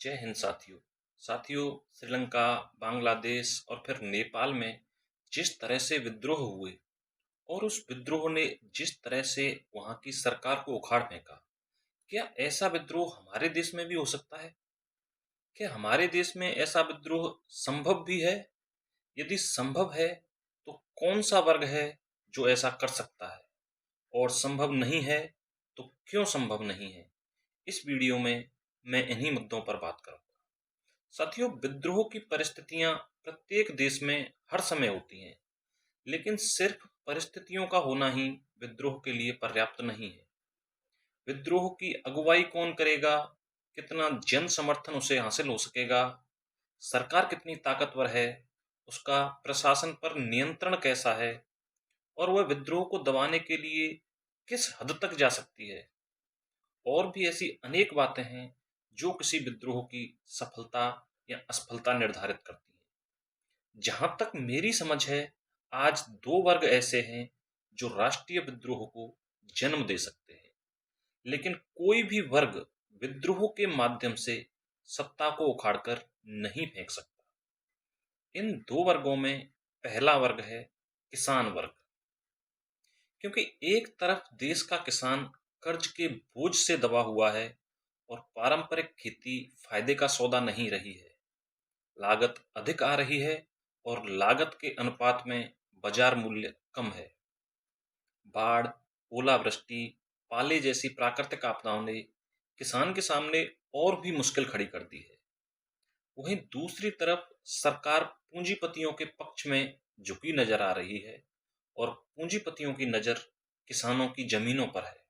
जय हिंद साथियों। श्रीलंका, बांग्लादेश और फिर नेपाल में जिस तरह से विद्रोह हुए और उस विद्रोह ने जिस तरह से वहां की सरकार को उखाड़ फेंका, क्या ऐसा विद्रोह हमारे देश में भी हो सकता है? क्या हमारे देश में ऐसा विद्रोह संभव भी है? यदि संभव है तो कौन सा वर्ग है जो ऐसा कर सकता है, और संभव नहीं है तो क्यों संभव नहीं है? इस वीडियो में मैं इन्हीं मुद्दों पर बात करूंगा। साथियों, विद्रोह की परिस्थितियां प्रत्येक देश में हर समय होती हैं, लेकिन सिर्फ परिस्थितियों का होना ही विद्रोह के लिए पर्याप्त नहीं है। विद्रोह की अगुवाई कौन करेगा, कितना जन समर्थन उसे हासिल हो सकेगा, सरकार कितनी ताकतवर है, उसका प्रशासन पर नियंत्रण कैसा है, और वह विद्रोह को दबाने के लिए किस हद तक जा सकती है, और भी ऐसी अनेक बातें हैं जो किसी विद्रोह की सफलता या असफलता निर्धारित करती हैं। जहां तक मेरी समझ है, आज दो वर्ग ऐसे हैं जो राष्ट्रीय विद्रोह को जन्म दे सकते हैं, लेकिन कोई भी वर्ग विद्रोह के माध्यम से सत्ता को उखाड़कर नहीं फेंक सकता। इन दो वर्गों में पहला वर्ग है किसान वर्ग। क्योंकि एक तरफ देश का किसान कर्ज के बोझ से दबा हुआ है और पारंपरिक खेती फायदे का सौदा नहीं रही है, लागत अधिक आ रही है और लागत के अनुपात में बाजार मूल्य कम है। बाढ़, ओलावृष्टि, पाले जैसी प्राकृतिक आपदाओं ने किसान के सामने और भी मुश्किल खड़ी कर दी है। वहीं दूसरी तरफ सरकार पूंजीपतियों के पक्ष में झुकी नजर आ रही है और पूंजीपतियों की नजर किसानों की जमीनों पर है।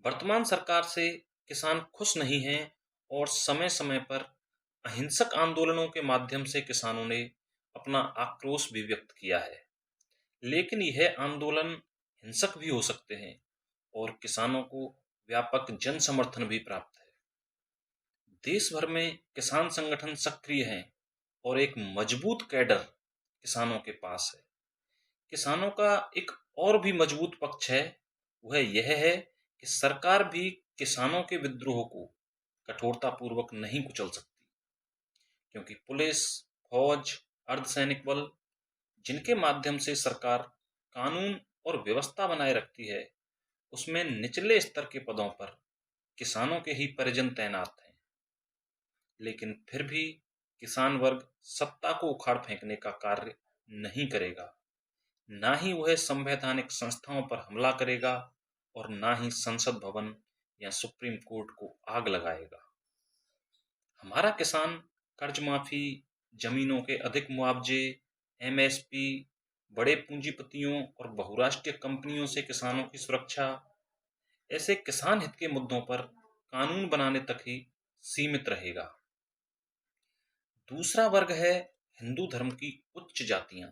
वर्तमान सरकार से किसान खुश नहीं हैं और समय समय पर अहिंसक आंदोलनों के माध्यम से किसानों ने अपना आक्रोश भी व्यक्त किया है। लेकिन यह आंदोलन हिंसक भी हो सकते हैं और किसानों को व्यापक जन समर्थन भी प्राप्त है। देश भर में किसान संगठन सक्रिय हैं और एक मजबूत कैडर किसानों के पास है। किसानों का एक और भी मजबूत पक्ष है, वह यह है कि सरकार भी किसानों के विद्रोह को कठोरतापूर्वक नहीं कुचल सकती, क्योंकि पुलिस, फौज, अर्धसैनिक बल जिनके माध्यम से सरकार कानून और व्यवस्था बनाए रखती है, उसमें निचले स्तर के पदों पर किसानों के ही परिजन तैनात हैं। लेकिन फिर भी किसान वर्ग सत्ता को उखाड़ फेंकने का कार्य नहीं करेगा। ना ही वह संवैधानिक संस्थाओं पर हमला करेगा और ना ही संसद भवन या सुप्रीम कोर्ट को आग लगाएगा। हमारा किसान कर्ज माफी, जमीनों के अधिक मुआवजे, एमएसपी, बड़े पूंजीपतियों और बहुराष्ट्रीय कंपनियों से किसानों की सुरक्षा, ऐसे किसान हित के मुद्दों पर कानून बनाने तक ही सीमित रहेगा। दूसरा वर्ग है हिंदू धर्म की उच्च जातियां।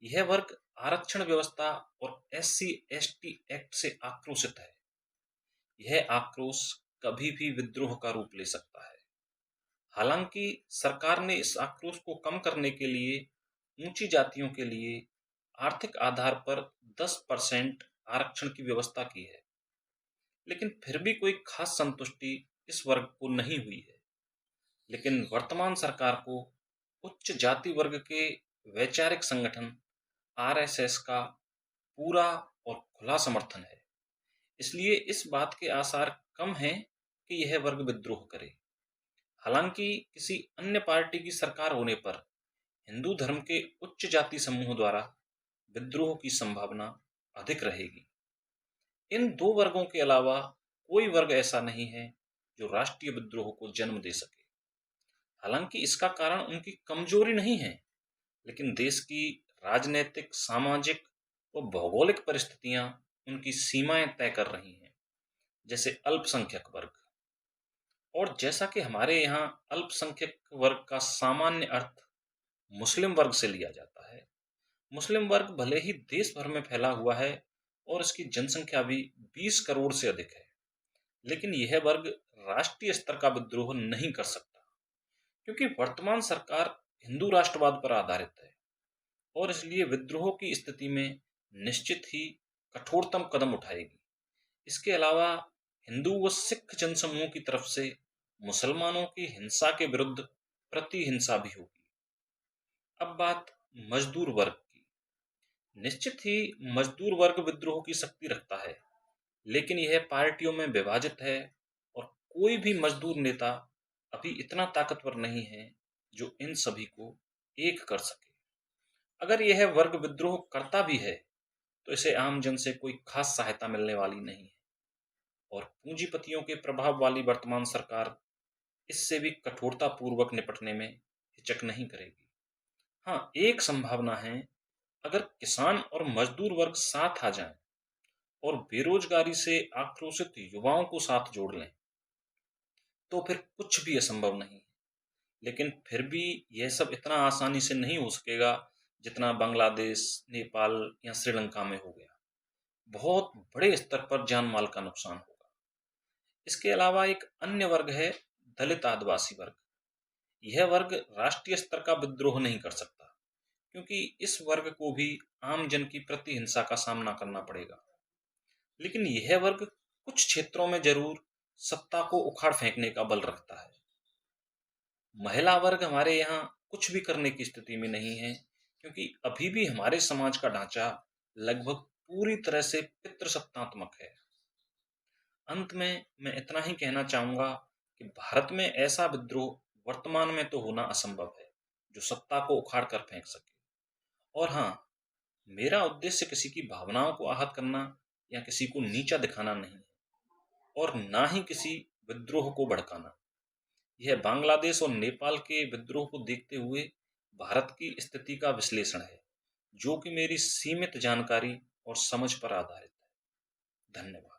यह वर्ग आरक्षण व्यवस्था और एससी एसटी एक्ट से आक्रोशित है। यह आक्रोश कभी भी विद्रोह का रूप ले सकता है। हालांकि सरकार ने इस आक्रोश को कम करने के लिए ऊंची जातियों के लिए आर्थिक आधार पर 10% आरक्षण की व्यवस्था की है, लेकिन फिर भी कोई खास संतुष्टि इस वर्ग को नहीं हुई है। लेकिन वर्तमान सरकार को उच्च जाति वर्ग के वैचारिक संगठन आरएसएस का पूरा और खुला समर्थन है। इसलिए इस बात के आसार कम हैं कि यह वर्ग विद्रोह करे। हालांकि किसी अन्य पार्टी की सरकार होने पर हिंदू धर्म के उच्च जाति समूह द्वारा विद्रोह की संभावना अधिक रहेगी। इन दो वर्गों के अलावा कोई वर्ग ऐसा नहीं है जो राष्ट्रीय विद्रोह को जन्म दे सके। हालांकि इसका कारण उनकी कमजोरी नहीं है, लेकिन देश की राजनीतिक, सामाजिक व भौगोलिक परिस्थितियां उनकी सीमाएं तय कर रही हैं। जैसे अल्पसंख्यक वर्ग, और जैसा कि हमारे यहाँ अल्पसंख्यक वर्ग का सामान्य अर्थ मुस्लिम वर्ग से लिया जाता है। मुस्लिम वर्ग भले ही देश भर में फैला हुआ है और इसकी जनसंख्या भी 20 करोड़ से अधिक है, लेकिन यह वर्ग राष्ट्रीय स्तर का विद्रोह नहीं कर सकता, क्योंकि वर्तमान सरकार हिंदू राष्ट्रवाद पर आधारित है और इसलिए विद्रोह की स्थिति में निश्चित ही कठोरतम कदम उठाएगी। इसके अलावा हिंदू व सिख जनसमूह की तरफ से मुसलमानों की हिंसा के विरुद्ध प्रतिहिंसा भी होगी। अब बात मजदूर वर्ग की। निश्चित ही मजदूर वर्ग विद्रोह की शक्ति रखता है, लेकिन यह पार्टियों में विभाजित है और कोई भी मजदूर नेता अभी इतना ताकतवर नहीं है जो इन सभी को एक कर सके। अगर यह वर्ग विद्रोह करता भी है तो इसे आम जन से कोई खास सहायता मिलने वाली नहीं है और पूंजीपतियों के प्रभाव वाली वर्तमान सरकार इससे भी कठोरता पूर्वक निपटने में हिचक नहीं करेगी। हाँ, एक संभावना है, अगर किसान और मजदूर वर्ग साथ आ जाएं और बेरोजगारी से आक्रोशित युवाओं को साथ जोड़ लें तो फिर कुछ भी असंभव नहीं है। लेकिन फिर भी यह सब इतना आसानी से नहीं हो सकेगा जितना बांग्लादेश, नेपाल या श्रीलंका में हो गया। बहुत बड़े स्तर पर जान माल का नुकसान होगा। इसके अलावा एक अन्य वर्ग है, दलित आदिवासी वर्ग। यह वर्ग राष्ट्रीय स्तर का विद्रोह नहीं कर सकता क्योंकि इस वर्ग को भी आम जन की प्रतिहिंसा का सामना करना पड़ेगा। लेकिन यह वर्ग कुछ क्षेत्रों में जरूर सत्ता को उखाड़ फेंकने का बल रखता है। महिला वर्ग हमारे यहाँ कुछ भी करने की स्थिति में नहीं है क्योंकि अभी भी हमारे समाज का ढांचा लगभग पूरी तरह से पितृसत्तात्मक है। अंत में मैं इतना ही कहना चाहूंगा कि भारत में ऐसा विद्रोह वर्तमान में तो होना असंभव है जो सत्ता को उखाड़ कर फेंक सके। और हाँ, मेरा उद्देश्य किसी की भावनाओं को आहत करना या किसी को नीचा दिखाना नहीं है और ना ही किसी विद्रोह को भड़काना। यह बांग्लादेश और नेपाल के विद्रोह को देखते हुए भारत की स्थिति का विश्लेषण है जो कि मेरी सीमित जानकारी और समझ पर आधारित है। धन्यवाद।